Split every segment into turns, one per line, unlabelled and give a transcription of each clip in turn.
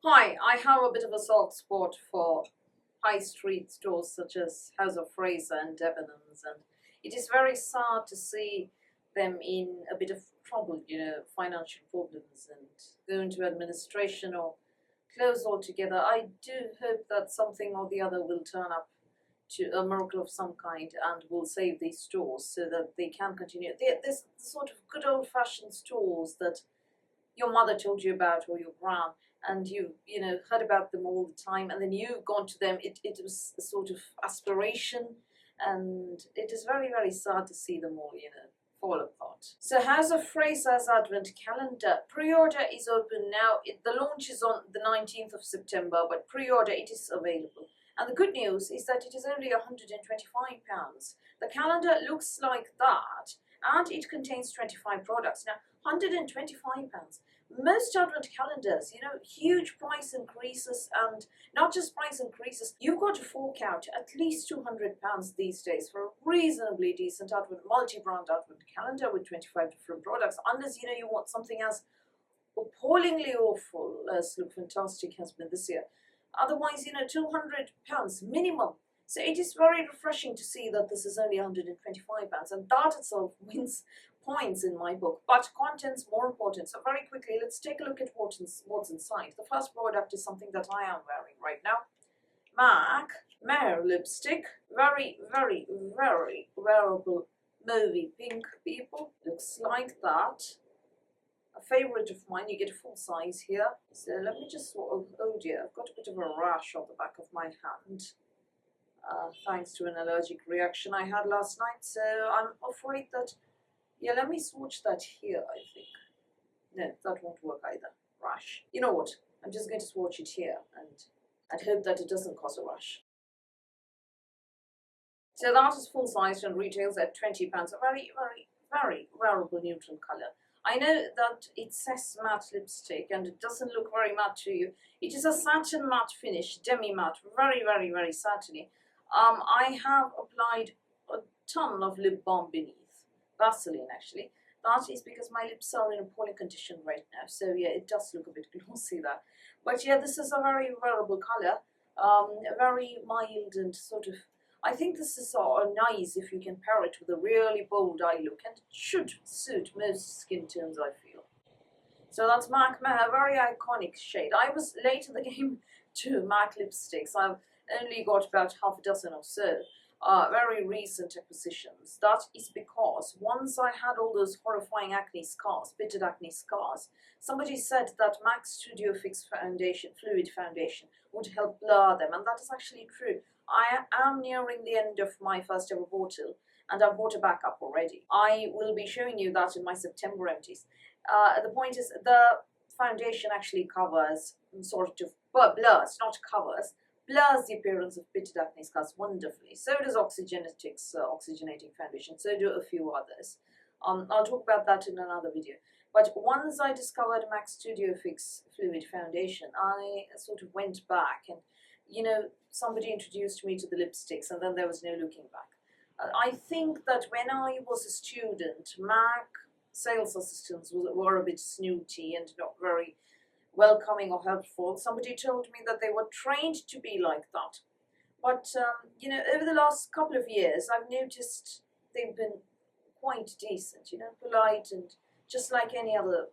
Hi, I have a bit of a soft spot for high street stores such as House of Fraser and Debenhams, and it is very sad to see them in a bit of trouble, financial problems and go into administration or close altogether. I do hope that something or the other will turn up to a miracle of some kind and will save these stores so that they can continue. This sort of good old-fashioned stores that your mother told you about or your gran, and you heard about them all the time, and then you've gone to them. It was a sort of aspiration, and it is very, very sad to see them all fall apart. So House of Fraser's advent calendar pre-order is open now. The launch is on the 19th of September, but pre-order it is available. And the good news is that it is only £125. The calendar looks like that, and it contains 25 products. Now, £125. Most advent calendars, huge price increases, and not just price increases, you've got to fork out at least £200 these days for a reasonably decent advent, multi-brand advent calendar with 25 different products, unless, you want something as appallingly awful as Look Fantastic has been this year. Otherwise, £200 minimum. So it is very refreshing to see that this is only £125, and that itself wins points in my book. But content's more important. So very quickly, let's take a look at what's inside. The first product is something that I am wearing right now. Mehr lipstick. Very, very, very wearable movie pink, people. Looks like that. A favorite of mine. You get a full size here. So let me just, oh dear, I've got a bit of a rash on the back of my hand. Thanks to an allergic reaction I had last night. So I'm afraid that, let me swatch that here, I think. No, that won't work either. Rash. You know what? I'm just going to swatch it here, and I'd hope that it doesn't cause a rash. So that is full sized and retails at £20. A very, very, very wearable neutral colour. I know that it says matte lipstick and it doesn't look very matte to you. It is a satin matte finish, demi-matte, very, very, very satiny. I have applied a ton of lip balm beneath, Vaseline actually. That is because my lips are in a poorly condition right now, so yeah, it does look a bit glossy there. But yeah, this is a very wearable colour, very mild and sort of, I think this is nice if you can pair it with a really bold eye look, and it should suit most skin tones, I feel. So that's MAC Mehr, a very iconic shade. I was late in the game to MAC lipsticks. I've only got about half a dozen or so. Very recent acquisitions. That is because once I had all those horrifying acne scars, pitted acne scars, somebody said that MAC Studio Fix foundation, fluid foundation, would help blur them, and that is actually true. I am nearing the end of my first ever bottle, and I've bought a backup already. I will be showing you that in my September empties. The point is, the foundation actually covers, sort of blurs, not covers, blurs the appearance of pitted acne scars wonderfully. So does Oxygenetics oxygenating foundation. So do a few others. I'll talk about that in another video. But once I discovered MAC Studio Fix Fluid Foundation, I sort of went back and, somebody introduced me to the lipsticks, and then there was no looking back. I think that when I was a student, MAC sales assistants were a bit snooty and not very welcoming or helpful. Somebody told me that they were trained to be like that. But, over the last couple of years, I've noticed they've been quite decent, polite, and just like any other,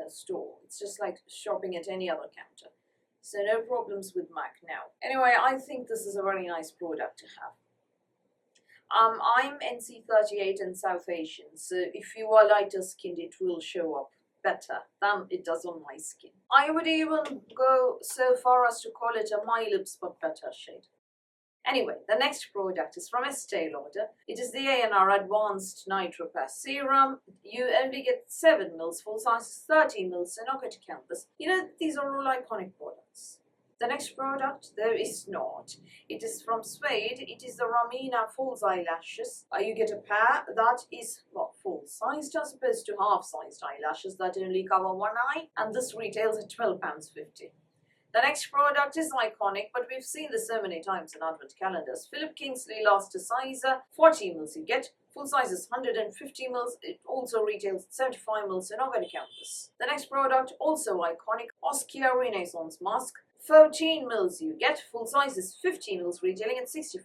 store. It's just like shopping at any other counter. So no problems with MAC now. Anyway, I think this is a very nice product to have. I'm NC38 and South Asian, so if you are lighter skinned, it will show up better than it does on my skin. I would even go so far as to call it a My Lips But Better shade. Anyway, the next product is from Estée Lauder. It is the A&R Advanced Night Repair Serum. You only get 7 mils, full size 30 mils, so not going to count this. These are all iconic products. The next product, though, is not. It is from SWEED. It is the Ramina False Eyelashes. You get a pair that is, full-sized as opposed to half-sized eyelashes that only cover one eye, and this retails at £12.50. The next product is iconic, but we've seen this so many times in advent calendars. Philip Kingsley Elasticiser, 40 mils you get. Full size is 150 mils. It also retails at 75 mils, so not going to count this. The next product, also iconic, Oskia Renaissance Mask. 14 mils you get. Full size is 50 mils, retailing at £65.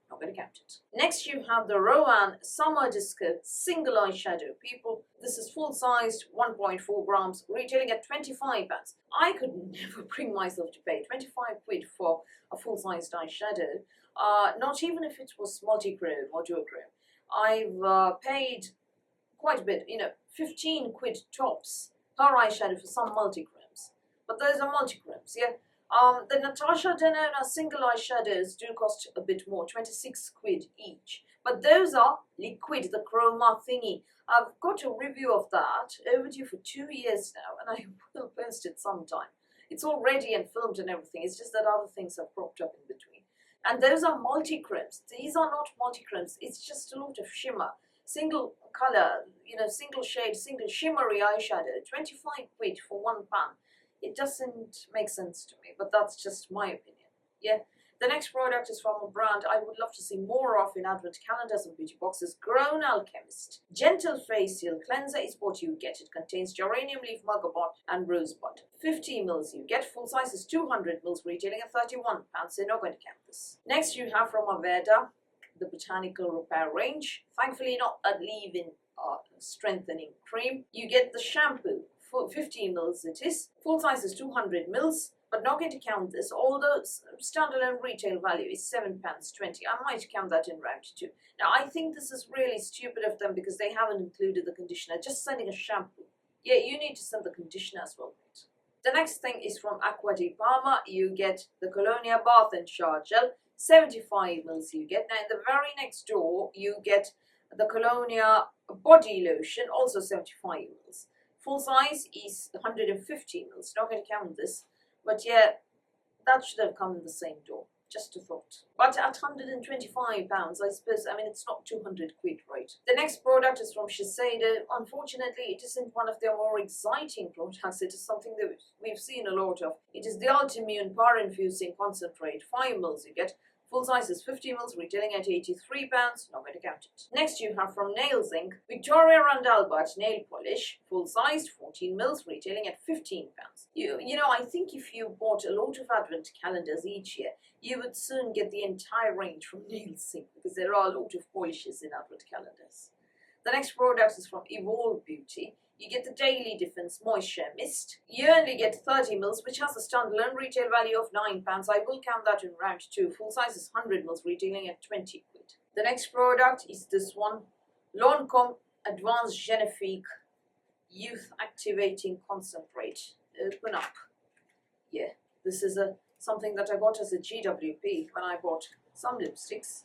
Not going to count it. Next you have the ROEN Summer Disco Single Eyeshadow. People, this is full sized, 1.4 grams, retailing at £25. I could never bring myself to pay 25 quid for a full sized eyeshadow. Not even if it was multi-chrome or duochrome. I've paid quite a bit, 15 quid tops per eyeshadow for some multi-chromes. But those are multi-chromes, yeah. The Natasha Denona single eyeshadows do cost a bit more, 26 quid each. But those are liquid, the chroma thingy. I've got a review of that, overdue for 2 years now, and I will post it sometime. It's all ready and filmed and everything, it's just that other things have cropped up in between. And those are multi-chromes. These are not multi-chromes, it's just a lot of shimmer. Single color, single shade, single shimmery eyeshadow, 25 quid for one pan. It doesn't make sense to me, but that's just my opinion. Yeah. The next product is from a brand I would love to see more of in advent calendars and beauty boxes. Grown Alchemist. Gentle Facial Cleanser is what you get. It contains geranium leaf, bergamot and rosebud. 50 mils you get. Full size is 200 mils, retailing at £31. So not going to count this. Next you have from Aveda the Botanical Repair range. Thankfully not a leave-in strengthening cream. You get the shampoo. 50 mils it is. Full size is 200 mils, but not going to count this. Although standalone retail value is £7.20. I might count that in round 2. Now I think this is really stupid of them because they haven't included the conditioner. Just sending a shampoo. Yeah, you need to send the conditioner as well. The next thing is from Acqua di Parma. You get the Colonia Bath and Shower Gel. 75 mils you get. Now in the very next door you get the Colonia Body Lotion, also 75 mils. Full size is 150 mils. Not going to count this, but yeah, that should have come in the same door. Just a thought. But at £125, I suppose, it's not 200 quid, right? The next product is from Shiseido. Unfortunately, it isn't one of their more exciting products. It is something that we've seen a lot of. It is the Ultimune Power Infusing Concentrate. 5 mils you get. Full size is 50 mils, retailing at £83. Not going to count it. Next you have from Nails Inc. Victoria and Albert Nail Polish. Full size, 14 mils, retailing at £15. I think if you bought a lot of advent calendars each year, you would soon get the entire range from Nails Inc. because there are a lot of polishes in advent calendars. The next product is from Evolve Beauty. You get the Daily Defense Moisture Mist. You only get 30 mils, which has a standalone retail value of £9. I will count that in round 2. Full size is 100 mils, retailing at 20 quid. The next product is this one. Lancome Advanced Genifique Youth Activating Concentrate. Open up. Yeah, this is something that I got as a GWP when I bought some lipsticks.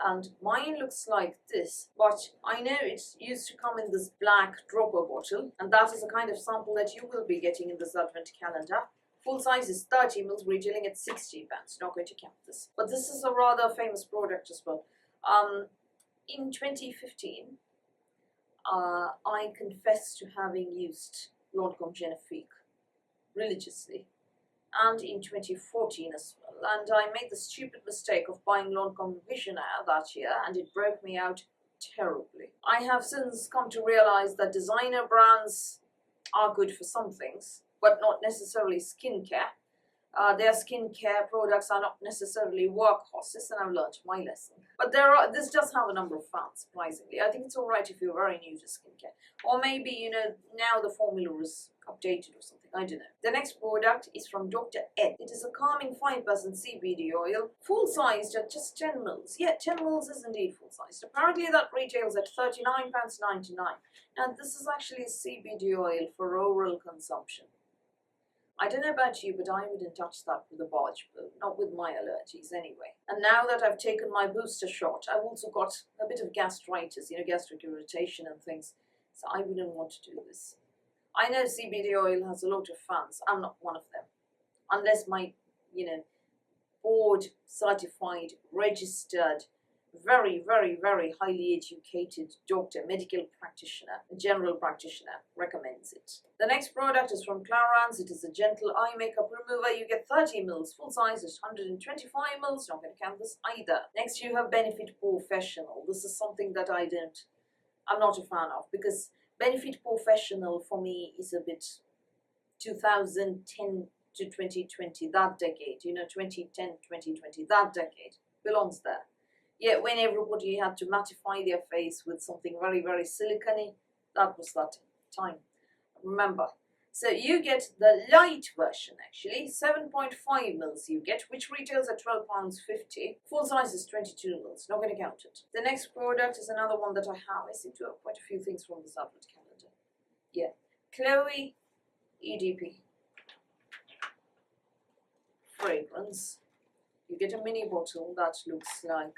And mine looks like this, but I know it's used to come in this black dropper bottle, and that is the kind of sample that you will be getting in this advent calendar. Full size is 30 mils, retailing at £60. Not going to count this. But this is a rather famous product as well. In 2015, I confess to having used Lancome Genifique religiously. And in 2014 as well. And I made the stupid mistake of buying Lancome Visionaire that year, and it broke me out terribly. I have since come to realize that designer brands are good for some things, but not necessarily skincare. Their skincare products are not necessarily workhorses, and I've learned my lesson. But this does have a number of fans, surprisingly. I think it's alright if you're very new to skincare. Or maybe, now the formula is updated or something, I don't know. The next product is from Dr. Ed. It is a calming 5% CBD oil, full-sized at just 10 mils. Yeah, 10 mils is indeed full-sized. Apparently that retails at £39.99. Now this is actually a CBD oil for oral consumption. I don't know about you, but I wouldn't touch that with a barge pole, not with my allergies anyway. And now that I've taken my booster shot, I've also got a bit of gastritis, gastric irritation and things, so I wouldn't want to do this. I know CBD oil has a lot of fans. I'm not one of them. Unless my, board certified, registered very, very, very highly educated doctor, medical practitioner, general practitioner recommends it. The next product is from Clarins. It is a gentle eye makeup remover. You get 30 mils, full size is 125 mils. Not going to count this either. Next you have Benefit Porefessional. This is something that I'm not a fan of, because Benefit Porefessional for me is a bit 2010 to 2020, that decade, 2010, 2020, that decade belongs there. Yeah, when everybody had to mattify their face with something very, very silicone, that was that time. Remember. So you get the light version actually, 7.5 mils you get, which retails at £12.50. Full size is 22 mils, not going to count it. The next product is another one that I have. I seem to have quite a few things from this advent calendar. Yeah, Chloe EDP fragrance. You get a mini bottle that looks like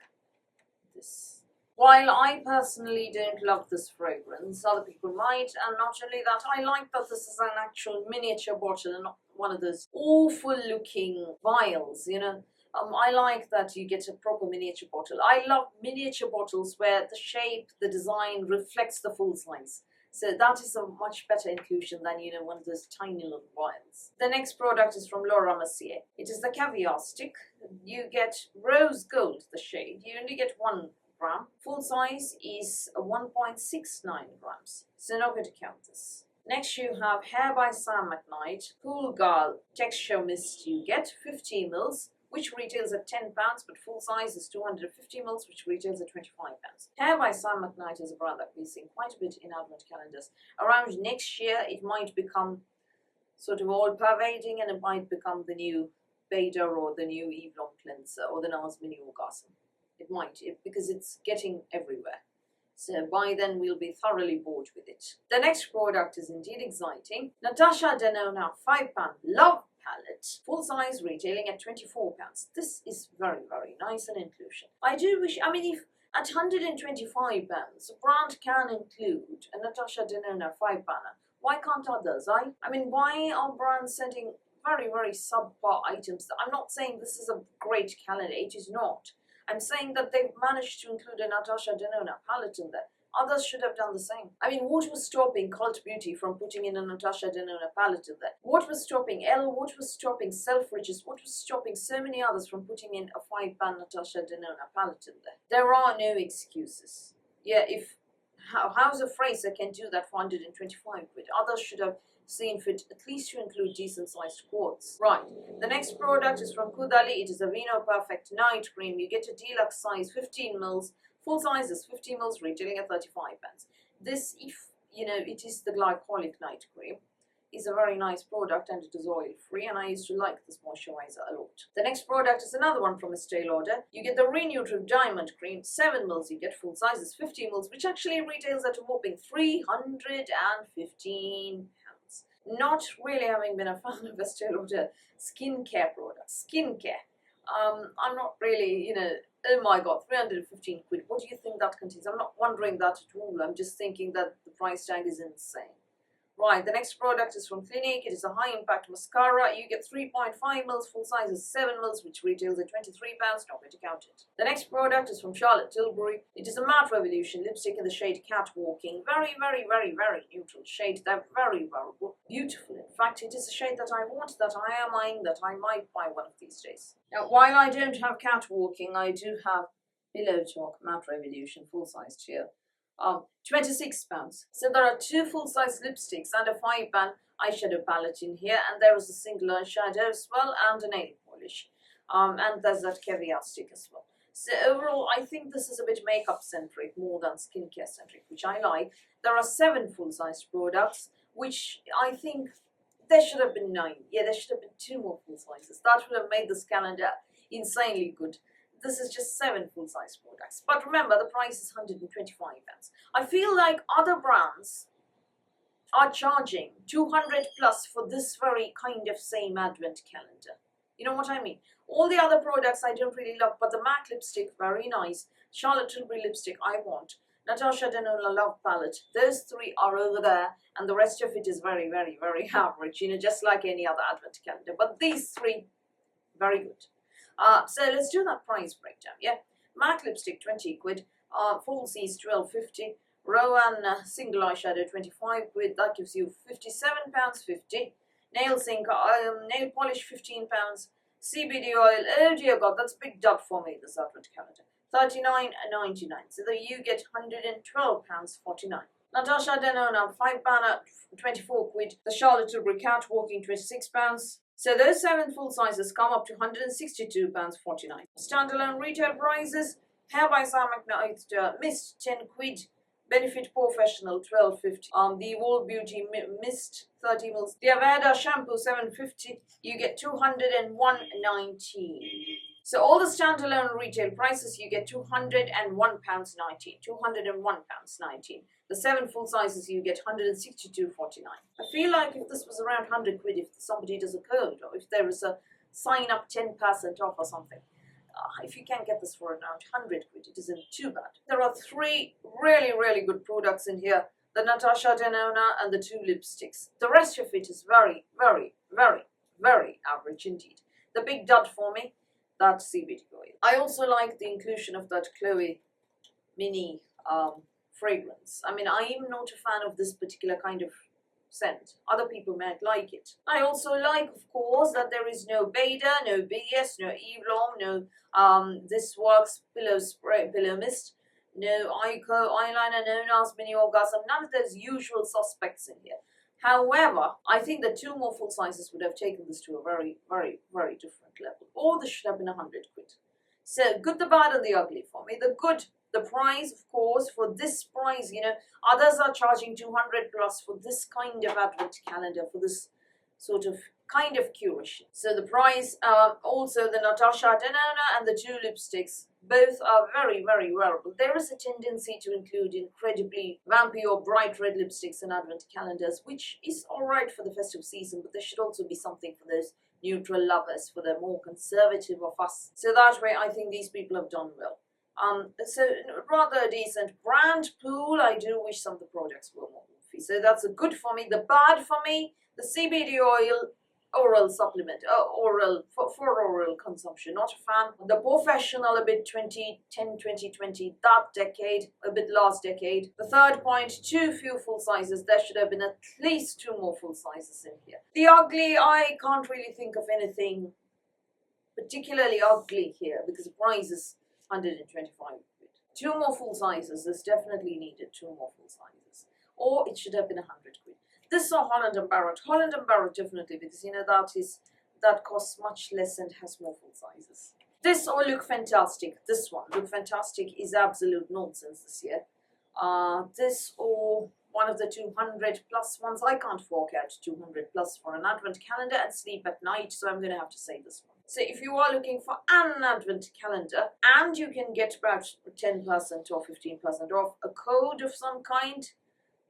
this. While I personally don't love this fragrance, other people might, and not only that, I like that this is an actual miniature bottle and not one of those awful looking vials, I like that you get a proper miniature bottle. I love miniature bottles where the shape, the design reflects the full size. So that is a much better inclusion than, one of those tiny little vials. The next product is from Laura Mercier. It is the Caviar stick. You get rose gold, the shade. You only get 1 gram. Full size is 1.69 grams. So not going to count this. Next you have Hair by Sam McKnight Cool Girl Texture Mist. You get 50 mils. Which retails at £10, but full size is 250 mils, which retails at £25. Hair by Sam McKnight is a brand that we've seen quite a bit in advent calendars. Around next year, it might become sort of all-pervading, and it might become the new Beta or the new Eve Long Cleanser or the NARS Mini Orgasm. It might, because it's getting everywhere. So by then we'll be thoroughly bored with it. The next product is indeed exciting. Natasha Denona 5-pound Love Palette, full size, retailing at £24. This is very, very nice an inclusion. I do wish, if at £125 a brand can include a Natasha Denona 5-pounder, why can't others? Why are brands sending very, very subpar items? I'm not saying this is a great calendar, it is not. I'm saying that they've managed to include a Natasha Denona palette in there. Others should have done the same. What was stopping Cult Beauty from putting in a Natasha Denona palette in there? What was stopping what was stopping Selfridges? What was stopping so many others from putting in a 5-pound Natasha Denona palette in there? There are no excuses. Yeah, if House of Fraser can do that for 125 quid, others should have seen fit at least to include decent sized quarts. Right, the next product is from Kudali. It is a Vino Perfect Night Cream. You get a deluxe size, 15 mils. Full size is 50 mils, retailing at £35. This, if it is the glycolic night cream, is a very nice product, and it is oil free, and I used to like this moisturizer a lot. The next product is another one from Estée Lauder. You get the Renutritive Diamond Cream, 7 mils. You get full size is 50 mils, which actually retails at a whopping £315. Not really having been a fan of Estée Lauder skincare products. I'm not really, oh my god, 315 quid. What do you think that contains? I'm not wondering that at all. I'm just thinking that the price tag is insane. Right, the next product is from Clinique. It is a high impact mascara. You get 3.5 mils, full size is 7 mils, which retails at £23. Not going to count it. The next product is from Charlotte Tilbury. It is a Matte Revolution lipstick in the shade Catwalking. Very, very, very, very neutral shade. They're very wearable. Beautiful. In fact, it is a shade that I want, that I am eyeing, that I might buy one of these days. Now, while I don't have Catwalking, I do have Pillow Talk Matte Revolution full size here. £26. So there are 2 full-size lipsticks and a 5-pound eyeshadow palette in here, and there is a single eyeshadow as well, and a nail polish. And there's that Caviar stick as well. So overall, I think this is a bit makeup-centric more than skincare-centric, which I like. There are 7 full-size products, which I think there should have been 9. Yeah, there should have been 2 more full sizes. That would have made this calendar insanely good. This is just 7 full-size products. But remember, the price is £125. I feel like other brands are charging 200 plus for this very kind of same advent calendar. You know what I mean? All the other products I don't really love, but the MAC lipstick, very nice. Charlotte Tilbury lipstick, I want. Natasha Denona Love Palette, those 3 are over there, and the rest of it is very, very, very average, just like any other advent calendar. But these 3, very good. So let's do that price breakdown, yeah? Matte lipstick 20 quid, falsies 12.50, ROEN single eyeshadow 25 quid, that gives you £57.50. Nail zinc, nail polish £15, CBD oil, oh dear god, that's a big dud for me, this advent calendar, £39.99, so that you get £112.49. Natasha Denona, 5 banner, 24 quid, the Charlotte Tilbury Cat walking £26, so those 7 full sizes come up to £162.49. Standalone retail prices, Hair by Sam McKnight, Mist 10 quid, Benefit Porefessional 12.50. The Wall Beauty Mist 30 mils. The Aveda Shampoo 7.50. You get 201.19. So all the standalone retail prices you get £201.19. £201.19. The 7 full sizes you get £162.49. I feel like if this was around 100 quid, if somebody does a code or if there is a sign up 10% off or something. If you can get this for around 100 quid, it isn't too bad. There are 3 really good products in here. The Natasha Denona and the 2 lipsticks. The rest of it is very average indeed. The big dud for me, that CBD oil. I also like the inclusion of that Chloe mini fragrance. I mean, I am not a fan of this particular kind of scent. Other people might like it. I also like, of course, that there is no Beta, no BS, no Evlom, no This Works pillow spray, pillow mist, no Acqua eyeliner, no NARS mini orgasm, none of those usual suspects in here. However, I think that 2 more full sizes would have taken this to a very different level. Or this should have been 100 quid. So good, the bad, and the ugly for me. The good, the price, of course, for this price, you know, others are charging 200 plus for this kind of advent calendar, for this sort of kind of curation. So the price, also the Natasha Denona and the 2 lipsticks, both are very wearable. There is a tendency to include incredibly vampy or bright red lipsticks in advent calendars, which is alright for the festive season, but there should also be something for those neutral lovers, for the more conservative of us. So that way I think these people have done well. So rather a decent brand pool. I do wish some of the products were more goofy. So that's a good for me. The bad for me, the CBD oil, oral supplement, for oral consumption, not a fan. The Porefessional, a bit 2020, that decade, a bit last decade. The third point, too few full sizes. There should have been at least 2 more full sizes in here. The ugly, I can't really think of anything particularly ugly here because the price is 125 quid. 2 more full sizes is definitely needed. 2 more full sizes, or it should have been 100 quid. This or Holland and Barrett. Holland and Barrett definitely, because you know that costs much less and has more full sizes. This or Look Fantastic. This one, Look Fantastic, is absolute nonsense this year. This or one of the 200 plus ones. I can't fork out 200 plus for an advent calendar and sleep at night, so I'm going to have to say this one. So if you are looking for an advent calendar and you can get about 10% or 15% off, a code of some kind,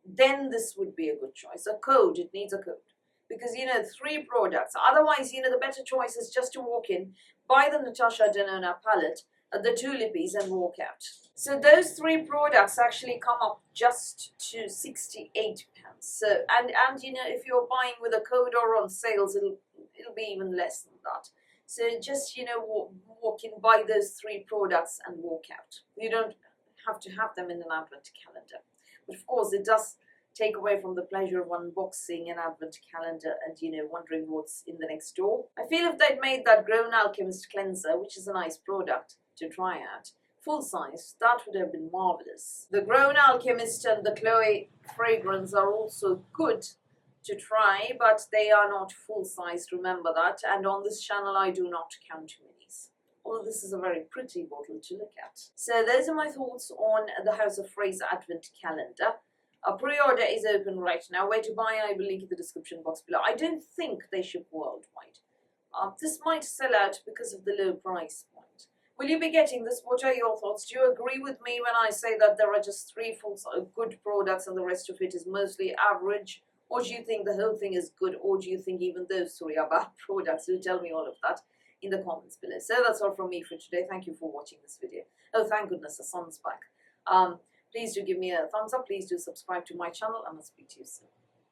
then this would be a good choice. A code, it needs a code. Because, you know, 3 products. Otherwise, you know, the better choice is just to walk in, buy the Natasha Denona palette, the 2 lippies, and walk out. So those 3 products actually come up just to £68. So, and you know, if you're buying with a code or on sales, it'll be even less than that. So just, you know, walk in, buy those 3 products and walk out. You don't have to have them in an advent calendar. But of course, it does take away from the pleasure of unboxing an advent calendar and, you know, wondering what's in the next door. I feel if they'd made that Grown Alchemist cleanser, which is a nice product to try out, full size, that would have been marvelous. The Grown Alchemist and the Chloe fragrance are also good to try, but they are not full sized, remember that. And on this channel, I do not count minis. Although this is a very pretty bottle to look at. So those are my thoughts on the House of Fraser Advent Calendar. A pre-order is open right now. Where to buy, I will link in the description box below. I don't think they ship worldwide. This might sell out because of the low price point. Will you be getting this? What are your thoughts? Do you agree with me when I say that there are just 3 full good products and the rest of it is mostly average? Or do you think the whole thing is good? Or do you think even those 3 are bad products? Do tell me all of that in the comments below. So that's all from me for today. Thank you for watching this video. Oh, thank goodness the sun's back. Please do give me a thumbs up. Please do subscribe to my channel, and I'll speak to you soon.